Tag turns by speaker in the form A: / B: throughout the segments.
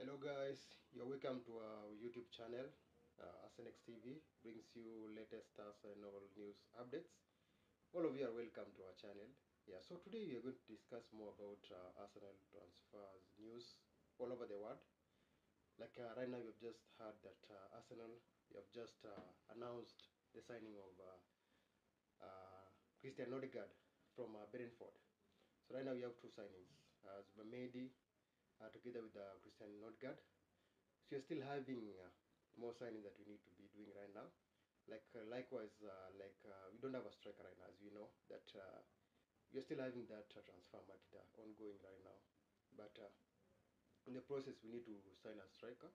A: Hello guys, you're welcome to our YouTube channel. Arsenex TV brings you latest Arsenal news updates. All of you are welcome to our channel. Yeah, so today we are going to discuss more about Arsenal transfers news all over the world. Like right now, you've just heard that Arsenal, you have just announced the signing of Christian Odegaard from Brentford. So right now we have two signings, Zubamedi together with Christian Odegaard. So you're still having more signings that we need to be doing right now. Likewise, we don't have a striker right now, as we know that we're still having that transfer market ongoing right now. But in the process, we need to sign a striker.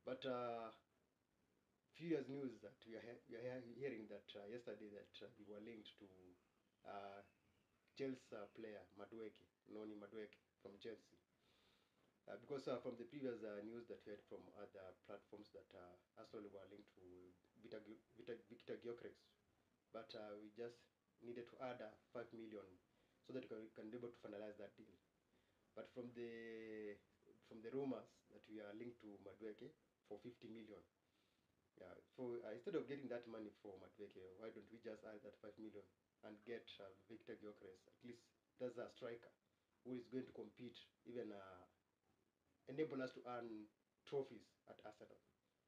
A: But few years news that we are hearing that yesterday that we were linked to Chelsea player Madueke, Noni Madueke from Chelsea. Because from the previous news that we had from other platforms that Arsenal were linked to Victor Gyökeres, but we just needed to add 5 million so that we can be able to finalize that deal. But from the rumors that we are linked to Madueke for 50 million. Yeah, so instead of getting that money for Madueke, why don't we just add that 5 million and get Victor Gyökeres? At least that's a striker who is going to compete, even enable us to earn trophies at Arsenal.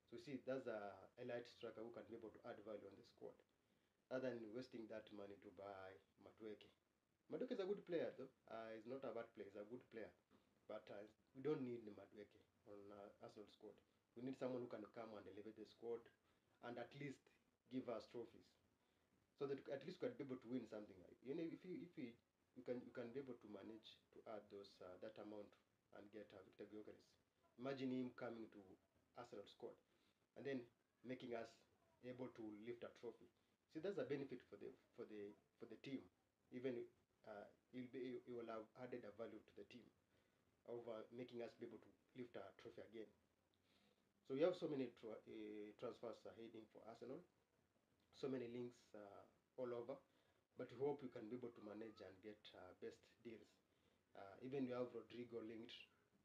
A: So you see, that's a elite striker who can be able to add value on the squad, rather than wasting that money to buy Madueke. Madueke is a good player though. He's not a bad player, he's a good player. But we don't need Madueke on Arsenal squad. We need someone who can come and elevate the squad and at least give us trophies, so that at least we can be able to win something. You know, if you can be able to manage to add those that amount and get Victor Gyökeres. Imagine him coming to Arsenal squad and then making us able to lift a trophy. See, that's a benefit for the team. Even he will have added a value to the team of making us be able to lift a trophy again. So we have so many transfers heading for Arsenal, so many links all over, but we hope we can be able to manage and get best deals. Even we have Rodrigo linked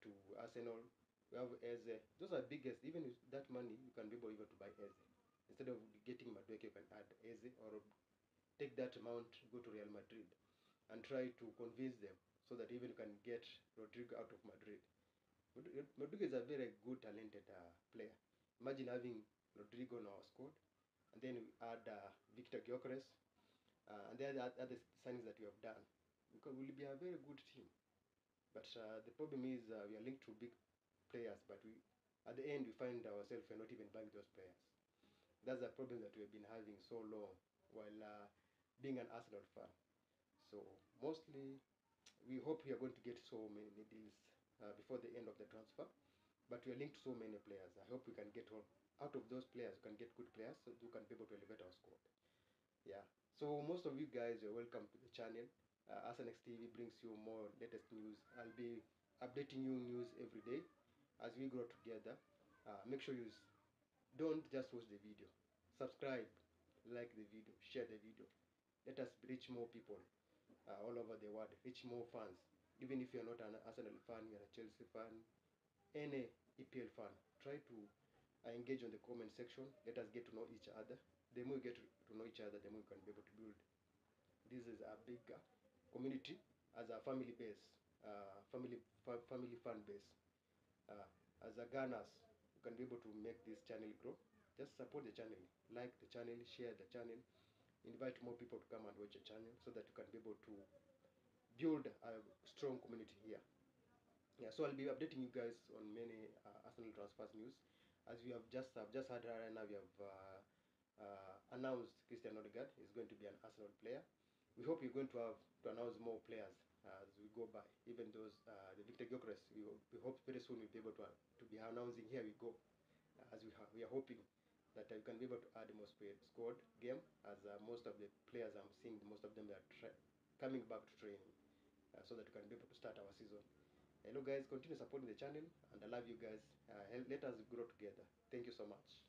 A: to Arsenal. We have Eze. Those are biggest. Even with that money, you can be able even to buy Eze. Instead of getting Madueke, you can add Eze, or take that amount, go to Real Madrid, and try to convince them so that even you can get Rodrigo out of Madrid. Rodrigo is a very good, talented player. Imagine having Rodrigo in our squad, and then we add Victor Gyökeres, and the other signings that we have done. Because we'll be a very good team. But the problem is we are linked to big players, but at the end we find ourselves we're not even buying those players. That's the problem that we've been having so long while being an Arsenal fan. So mostly we hope we are going to get so many deals before the end of the transfer. But we are linked to so many players. I hope we can get all out of those players. We can get good players so we can be able to elevate our squad. Yeah. So most of you guys are welcome to the channel. Arsenex TV brings you more latest news. I'll be updating you news every day as we grow together. Make sure you don't just watch the video. Subscribe, like the video, share the video. Let us reach more people all over the world, reach more fans. Even if you're not an Arsenal fan, you're a Chelsea fan, any EPL fan, try to engage on the comment section. Let us get to know each other. The more we get to know each other, the more we can be able to build. This is a big community as a family base, family fan base. As a Gunners, you can be able to make this channel grow. Just support the channel, like the channel, share the channel, invite more people to come and watch the channel so that you can be able to build a strong community here. Yeah, so I'll be updating you guys on many Arsenal transfers news. As we have just had right now, we have announced Christian Odegaard is going to be an Arsenal player. We hope you're going to have to announce more players as we go by. Even those the Victor Gyökeres, we hope very soon we'll be able to be announcing here we go. As we are hoping that you can be able to add more squad game, as most of the players I'm seeing, most of them are coming back to training, so that we can be able to start our season. Hello guys, continue supporting the channel, and I love you guys. Let us grow together. Thank you so much.